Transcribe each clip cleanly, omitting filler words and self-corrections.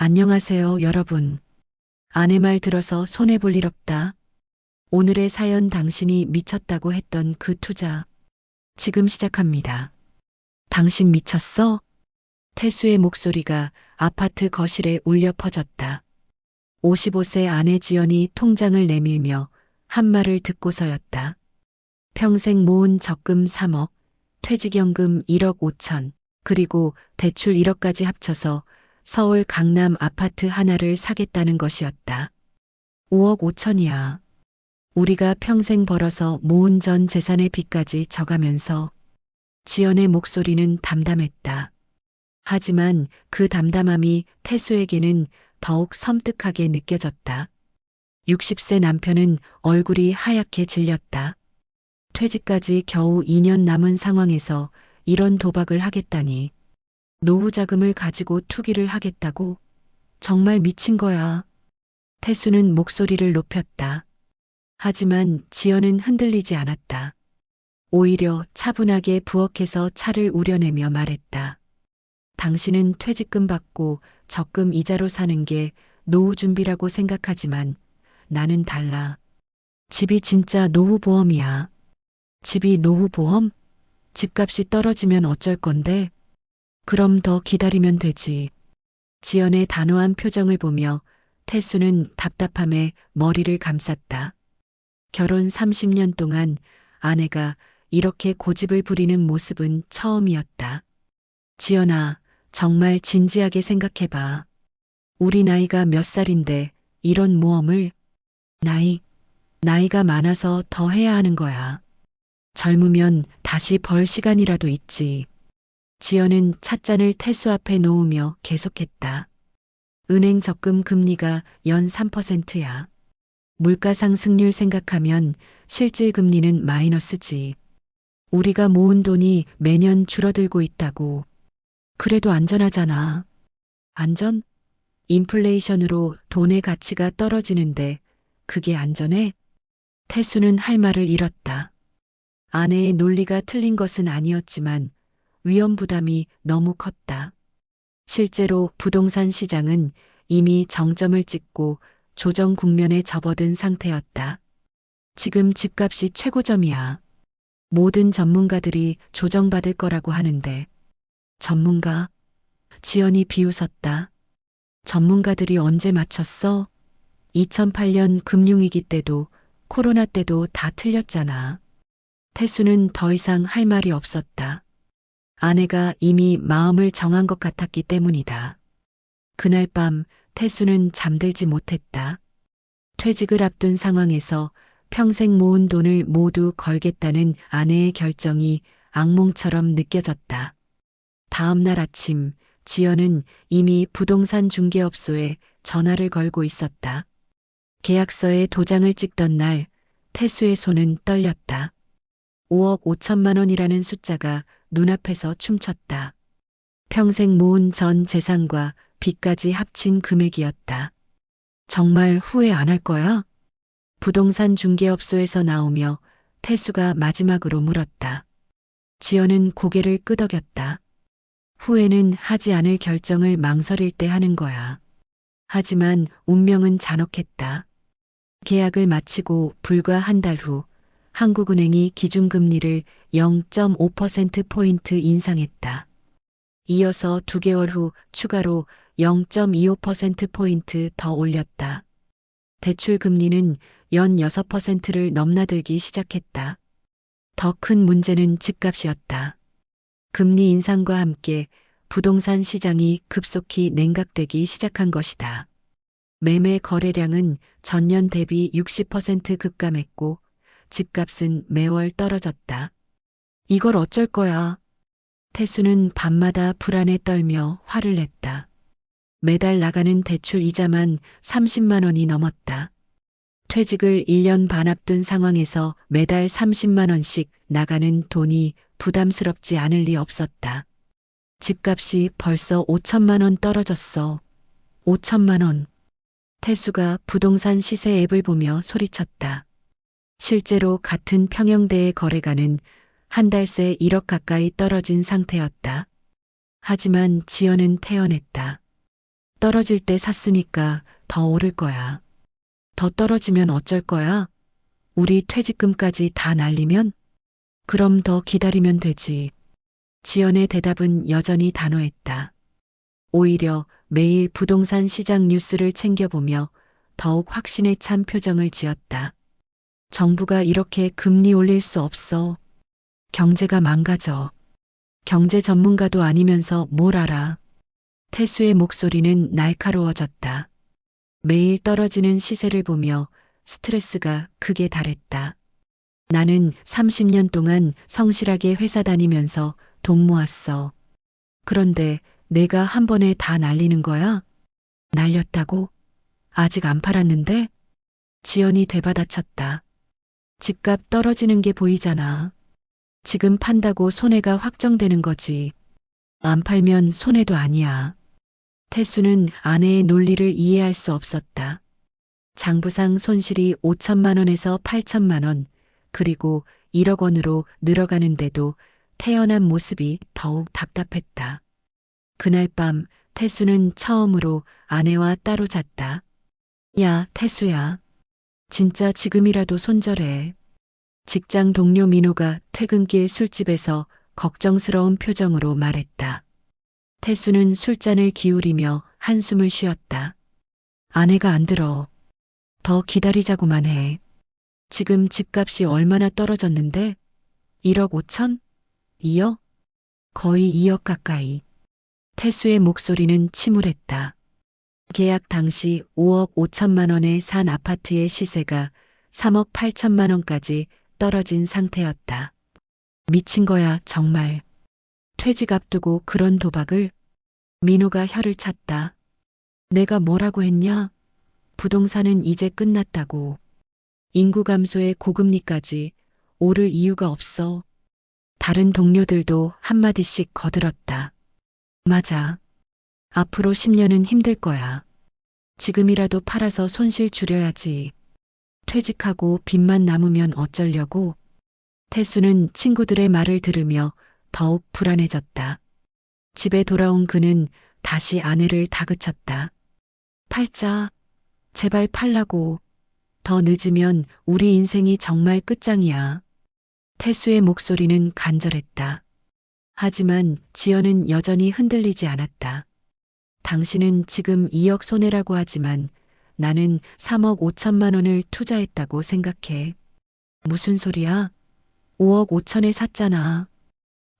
안녕하세요, 여러분. 아내 말 들어서 손해볼 일 없다. 오늘의 사연 당신이 미쳤다고 했던 그 투자. 지금 시작합니다. 당신 미쳤어? 태수의 목소리가 아파트 거실에 울려 퍼졌다. 55세 아내 지연이 통장을 내밀며 한 말을 듣고서였다. 평생 모은 적금 3억, 퇴직연금 1억 5천, 그리고 대출 1억까지 합쳐서 서울 강남 아파트 하나를 사겠다는 것이었다. 5억 5천이야. 우리가 평생 벌어서 모은 전 재산의 빚까지 져가면서. 지연의 목소리는 담담했다. 하지만 그 담담함이 태수에게는 더욱 섬뜩하게 느껴졌다. 60세 남편은 얼굴이 하얗게 질렸다. 퇴직까지 겨우 2년 남은 상황에서 이런 도박을 하겠다니. 노후 자금을 가지고 투기를 하겠다고? 정말 미친 거야. 태수는 목소리를 높였다. 하지만 지연은 흔들리지 않았다. 오히려 차분하게 부엌에서 차를 우려내며 말했다. 당신은 퇴직금 받고 적금 이자로 사는 게 노후 준비라고 생각하지만 나는 달라. 집이 진짜 노후보험이야. 집이 노후보험? 집값이 떨어지면 어쩔 건데? 그럼 더 기다리면 되지. 지연의 단호한 표정을 보며 태수는 답답함에 머리를 감쌌다. 결혼 30년 동안 아내가 이렇게 고집을 부리는 모습은 처음이었다. 지연아, 정말 진지하게 생각해봐. 우리 나이가 몇 살인데 이런 모험을? 나이가 많아서 더 해야 하는 거야. 젊으면 다시 벌 시간이라도 있지. 지연은 찻잔을 태수 앞에 놓으며 계속했다. 은행 적금 금리가 연 3%야. 물가 상승률 생각하면 실질 금리는 마이너스지. 우리가 모은 돈이 매년 줄어들고 있다고. 그래도 안전하잖아. 안전? 인플레이션으로 돈의 가치가 떨어지는데 그게 안전해? 태수는 할 말을 잃었다. 아내의 논리가 틀린 것은 아니었지만 위험 부담이 너무 컸다. 실제로 부동산 시장은 이미 정점을 찍고 조정 국면에 접어든 상태였다. 지금 집값이 최고점이야. 모든 전문가들이 조정받을 거라고 하는데. 전문가? 지연이 비웃었다. 전문가들이 언제 맞췄어? 2008년 금융위기 때도 코로나 때도 다 틀렸잖아. 태수는 더 이상 할 말이 없었다. 아내가 이미 마음을 정한 것 같았기 때문이다. 그날 밤 태수는 잠들지 못했다. 퇴직을 앞둔 상황에서 평생 모은 돈을 모두 걸겠다는 아내의 결정이 악몽처럼 느껴졌다. 다음 날 아침 지연은 이미 부동산 중개업소에 전화를 걸고 있었다. 계약서에 도장을 찍던 날 태수의 손은 떨렸다. 5억 5천만 원이라는 숫자가 눈앞에서 춤췄다. 평생 모은 전 재산과 빚까지 합친 금액이었다. 정말 후회 안 할 거야? 부동산 중개업소에서 나오며 태수가 마지막으로 물었다. 지연은 고개를 끄덕였다. 후회는 하지 않을 결정을 망설일 때 하는 거야. 하지만 운명은 잔혹했다. 계약을 마치고 불과 한 달 후 한국은행이 기준금리를 0.5%포인트 인상했다. 이어서 2개월 후 추가로 0.25%포인트 더 올렸다. 대출 금리는 연 6%를 넘나들기 시작했다. 더 큰 문제는 집값이었다. 금리 인상과 함께 부동산 시장이 급속히 냉각되기 시작한 것이다. 매매 거래량은 전년 대비 60% 급감했고 집값은 매월 떨어졌다. 이걸 어쩔 거야. 태수는 밤마다 불안에 떨며 화를 냈다. 매달 나가는 대출 이자만 30만 원이 넘었다. 퇴직을 1년 반 앞둔 상황에서 매달 30만 원씩 나가는 돈이 부담스럽지 않을 리 없었다. 집값이 벌써 5천만 원 떨어졌어. 5천만 원. 태수가 부동산 시세 앱을 보며 소리쳤다. 실제로 같은 평형대의 거래가는 한 달 새 1억 가까이 떨어진 상태였다. 하지만 지연은 태연했다. 떨어질 때 샀으니까 더 오를 거야. 더 떨어지면 어쩔 거야? 우리 퇴직금까지 다 날리면? 그럼 더 기다리면 되지. 지연의 대답은 여전히 단호했다. 오히려 매일 부동산 시장 뉴스를 챙겨보며 더욱 확신에 찬 표정을 지었다. 정부가 이렇게 금리 올릴 수 없어. 경제가 망가져. 경제 전문가도 아니면서 뭘 알아. 태수의 목소리는 날카로워졌다. 매일 떨어지는 시세를 보며 스트레스가 극에 달했다. 나는 30년 동안 성실하게 회사 다니면서 돈 모았어. 그런데 내가 한 번에 다 날리는 거야? 날렸다고? 아직 안 팔았는데? 지연이 되받아쳤다. 집값 떨어지는 게 보이잖아. 지금 판다고 손해가 확정되는 거지. 안 팔면 손해도 아니야. 태수는 아내의 논리를 이해할 수 없었다. 장부상 손실이 5천만 원에서 8천만 원, 그리고 1억 원으로 늘어가는데도 태연한 모습이 더욱 답답했다. 그날 밤 태수는 처음으로 아내와 따로 잤다. 야, 태수야. 진짜 지금이라도 손절해. 직장 동료 민호가 퇴근길 술집에서 걱정스러운 표정으로 말했다. 태수는 술잔을 기울이며 한숨을 쉬었다. 아내가 안 들어. 더 기다리자고만 해. 지금 집값이 얼마나 떨어졌는데? 1억 5천? 2억? 거의 2억 가까이. 태수의 목소리는 침울했다. 계약 당시 5억 5천만 원에 산 아파트의 시세가 3억 8천만 원까지 떨어진 상태였다. 미친 거야, 정말. 퇴직 앞두고 그런 도박을? 민호가 혀를 찼다. 내가 뭐라고 했냐? 부동산은 이제 끝났다고. 인구 감소에 고금리까지 오를 이유가 없어. 다른 동료들도 한마디씩 거들었다. 맞아. 앞으로 10년은 힘들 거야. 지금이라도 팔아서 손실 줄여야지. 퇴직하고 빚만 남으면 어쩌려고. 태수는 친구들의 말을 들으며 더욱 불안해졌다. 집에 돌아온 그는 다시 아내를 다그쳤다. 팔자. 제발 팔라고. 더 늦으면 우리 인생이 정말 끝장이야. 태수의 목소리는 간절했다. 하지만 지연은 여전히 흔들리지 않았다. 당신은 지금 2억 손해라고 하지만 나는 3억 5천만 원을 투자했다고 생각해. 무슨 소리야? 5억 5천에 샀잖아.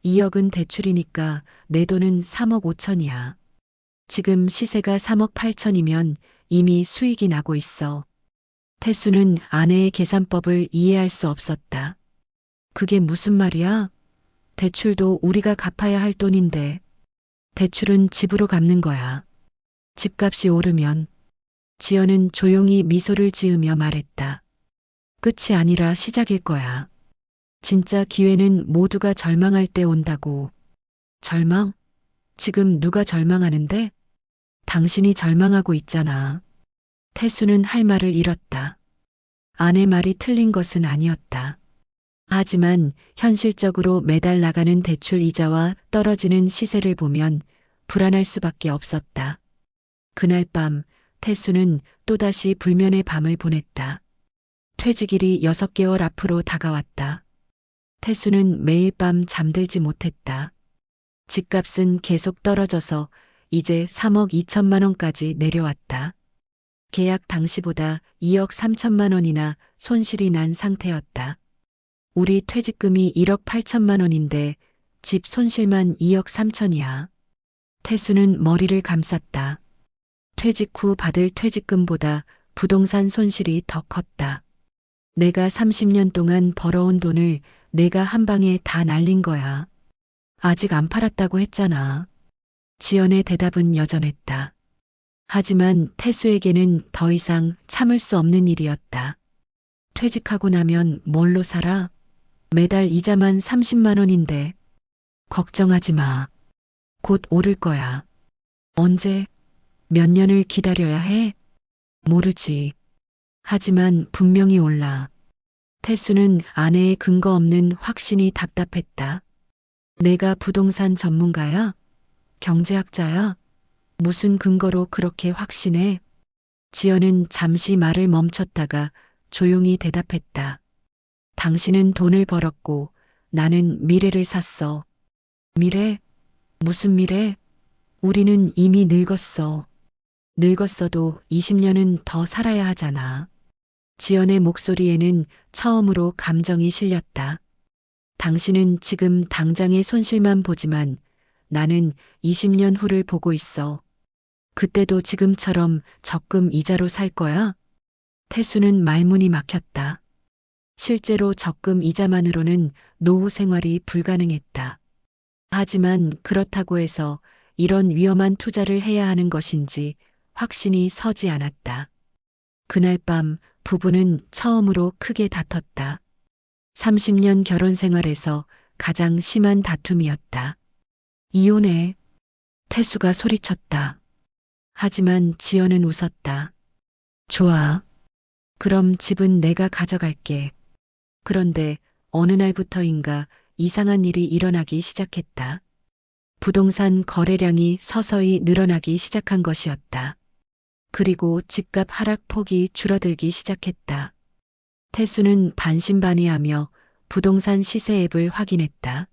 2억은 대출이니까 내 돈은 3억 5천이야. 지금 시세가 3억 8천이면 이미 수익이 나고 있어. 태수는 아내의 계산법을 이해할 수 없었다. 그게 무슨 말이야? 대출도 우리가 갚아야 할 돈인데. 대출은 집으로 갚는 거야. 집값이 오르면. 지연은 조용히 미소를 지으며 말했다. 끝이 아니라 시작일 거야. 진짜 기회는 모두가 절망할 때 온다고. 절망? 지금 누가 절망하는데? 당신이 절망하고 있잖아. 태수는 할 말을 잃었다. 아내 말이 틀린 것은 아니었다. 하지만 현실적으로 매달 나가는 대출 이자와 떨어지는 시세를 보면 불안할 수밖에 없었다. 그날 밤 태수는 또다시 불면의 밤을 보냈다. 퇴직일이 6개월 앞으로 다가왔다. 태수는 매일 밤 잠들지 못했다. 집값은 계속 떨어져서 이제 3억 2천만 원까지 내려왔다. 계약 당시보다 2억 3천만 원이나 손실이 난 상태였다. 우리 퇴직금이 1억 8천만 원인데 집 손실만 2억 3천이야. 태수는 머리를 감쌌다. 퇴직 후 받을 퇴직금보다 부동산 손실이 더 컸다. 내가 30년 동안 벌어온 돈을 내가 한 방에 다 날린 거야. 아직 안 팔았다고 했잖아. 지연의 대답은 여전했다. 하지만 태수에게는 더 이상 참을 수 없는 일이었다. 퇴직하고 나면 뭘로 살아? 매달 이자만 30만 원인데. 걱정하지 마. 곧 오를 거야. 언제? 몇 년을 기다려야 해? 모르지. 하지만 분명히 올라. 태수는 아내의 근거 없는 확신이 답답했다. 내가 부동산 전문가야? 경제학자야? 무슨 근거로 그렇게 확신해? 지연은 잠시 말을 멈췄다가 조용히 대답했다. 당신은 돈을 벌었고 나는 미래를 샀어. 미래? 무슨 미래? 우리는 이미 늙었어. 늙었어도 20년은 더 살아야 하잖아. 지연의 목소리에는 처음으로 감정이 실렸다. 당신은 지금 당장의 손실만 보지만 나는 20년 후를 보고 있어. 그때도 지금처럼 적금 이자로 살 거야? 태수는 말문이 막혔다. 실제로 적금 이자만으로는 노후 생활이 불가능했다. 하지만 그렇다고 해서 이런 위험한 투자를 해야 하는 것인지 확신이 서지 않았다. 그날 밤 부부는 처음으로 크게 다퉜다. 30년 결혼 생활에서 가장 심한 다툼이었다. 이혼해. 태수가 소리쳤다. 하지만 지연은 웃었다. 좋아. 그럼 집은 내가 가져갈게. 그런데 어느 날부터인가 이상한 일이 일어나기 시작했다. 부동산 거래량이 서서히 늘어나기 시작한 것이었다. 그리고 집값 하락폭이 줄어들기 시작했다. 태수는 반신반의하며 부동산 시세 앱을 확인했다.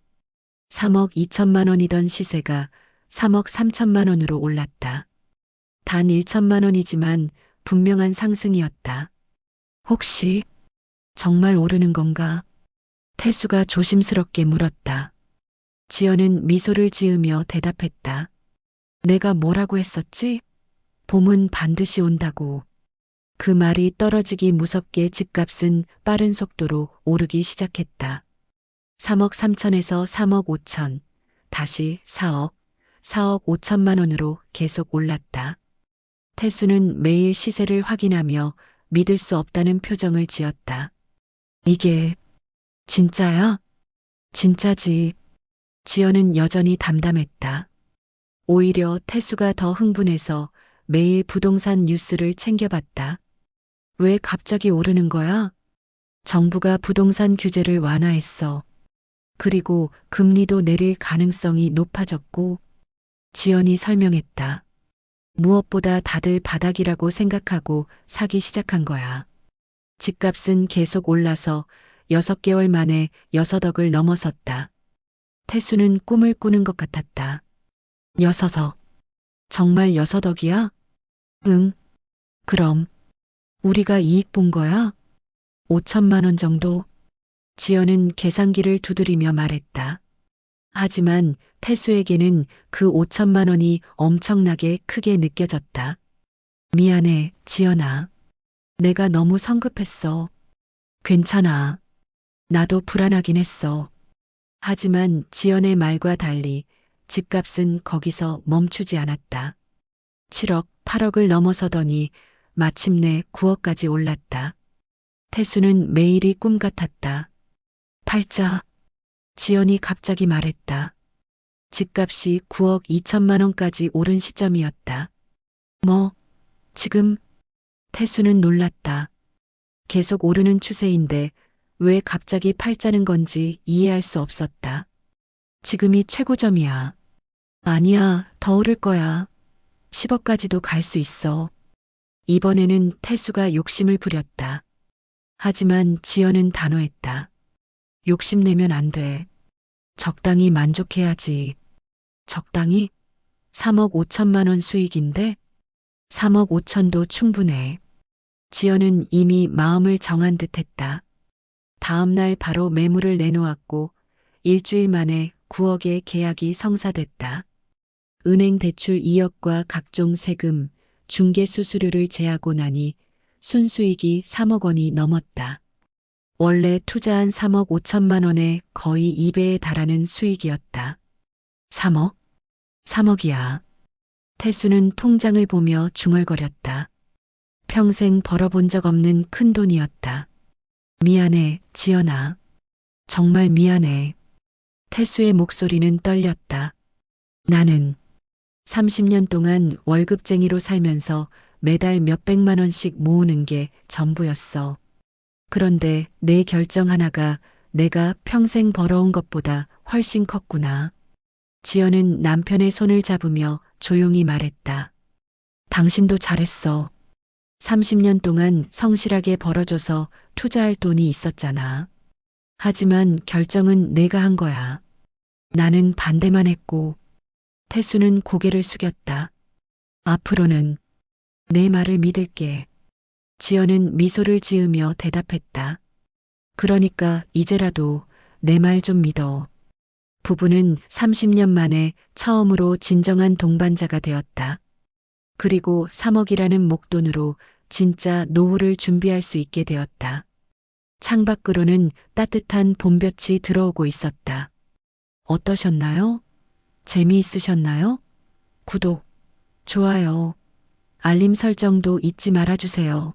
3억 2천만 원이던 시세가 3억 3천만 원으로 올랐다. 단 1천만 원이지만 분명한 상승이었다. 혹시 정말 오르는 건가? 태수가 조심스럽게 물었다. 지연은 미소를 지으며 대답했다. 내가 뭐라고 했었지? 봄은 반드시 온다고. 그 말이 떨어지기 무섭게 집값은 빠른 속도로 오르기 시작했다. 3억 3천에서 3억 5천, 다시 4억, 4억 5천만 원으로 계속 올랐다. 태수는 매일 시세를 확인하며 믿을 수 없다는 표정을 지었다. 이게 진짜야? 진짜지. 지연은 여전히 담담했다. 오히려 태수가 더 흥분해서 매일 부동산 뉴스를 챙겨봤다. 왜 갑자기 오르는 거야? 정부가 부동산 규제를 완화했어. 그리고 금리도 내릴 가능성이 높아졌고, 지연이 설명했다. 무엇보다 다들 바닥이라고 생각하고 사기 시작한 거야. 집값은 계속 올라서 6개월 만에 6억을 넘어섰다. 태수는 꿈을 꾸는 것 같았다. 6억. 정말 6억이야? 응. 그럼 우리가 이익 본 거야? 5천만 원 정도? 지연은 계산기를 두드리며 말했다. 하지만 태수에게는 그 5천만 원이 엄청나게 크게 느껴졌다. 미안해, 지연아. 내가 너무 성급했어. 괜찮아. 나도 불안하긴 했어. 하지만 지연의 말과 달리 집값은 거기서 멈추지 않았다. 7억, 8억을 넘어서더니 마침내 9억까지 올랐다. 태수는 매일이 꿈 같았다. 팔자. 지연이 갑자기 말했다. 집값이 9억 2천만 원까지 오른 시점이었다. 뭐, 지금? 태수는 놀랐다. 계속 오르는 추세인데 왜 갑자기 팔자는 건지 이해할 수 없었다. 지금이 최고점이야. 아니야, 더 오를 거야. 10억까지도 갈 수 있어. 이번에는 태수가 욕심을 부렸다. 하지만 지연은 단호했다. 욕심내면 안 돼. 적당히 만족해야지. 적당히? 3억 5천만 원 수익인데? 3억 5천도 충분해. 지연은 이미 마음을 정한 듯 했다. 다음 날 바로 매물을 내놓았고 일주일 만에 9억의 계약이 성사됐다. 은행 대출 2억과 각종 세금, 중개 수수료를 제하고 나니 순수익이 3억 원이 넘었다. 원래 투자한 3억 5천만 원의 거의 2배에 달하는 수익이었다. 3억? 3억이야. 태수는 통장을 보며 중얼거렸다. 평생 벌어본 적 없는 큰 돈이었다. 미안해, 지연아. 정말 미안해. 태수의 목소리는 떨렸다. 나는 30년 동안 월급쟁이로 살면서 매달 몇백만 원씩 모으는 게 전부였어. 그런데 내 결정 하나가 내가 평생 벌어온 것보다 훨씬 컸구나. 지연은 남편의 손을 잡으며 조용히 말했다. 당신도 잘했어. 30년 동안 성실하게 벌어줘서 투자할 돈이 있었잖아. 하지만 결정은 내가 한 거야. 나는 반대만 했고, 태수는 고개를 숙였다. 앞으로는 내 말을 믿을게. 지연은 미소를 지으며 대답했다. 그러니까 이제라도 내 말 좀 믿어. 부부는 30년 만에 처음으로 진정한 동반자가 되었다. 그리고 3억이라는 목돈으로 진짜 노후를 준비할 수 있게 되었다. 창밖으로는 따뜻한 봄볕이 들어오고 있었다. 어떠셨나요? 재미있으셨나요? 구독, 좋아요, 알림 설정도 잊지 말아주세요.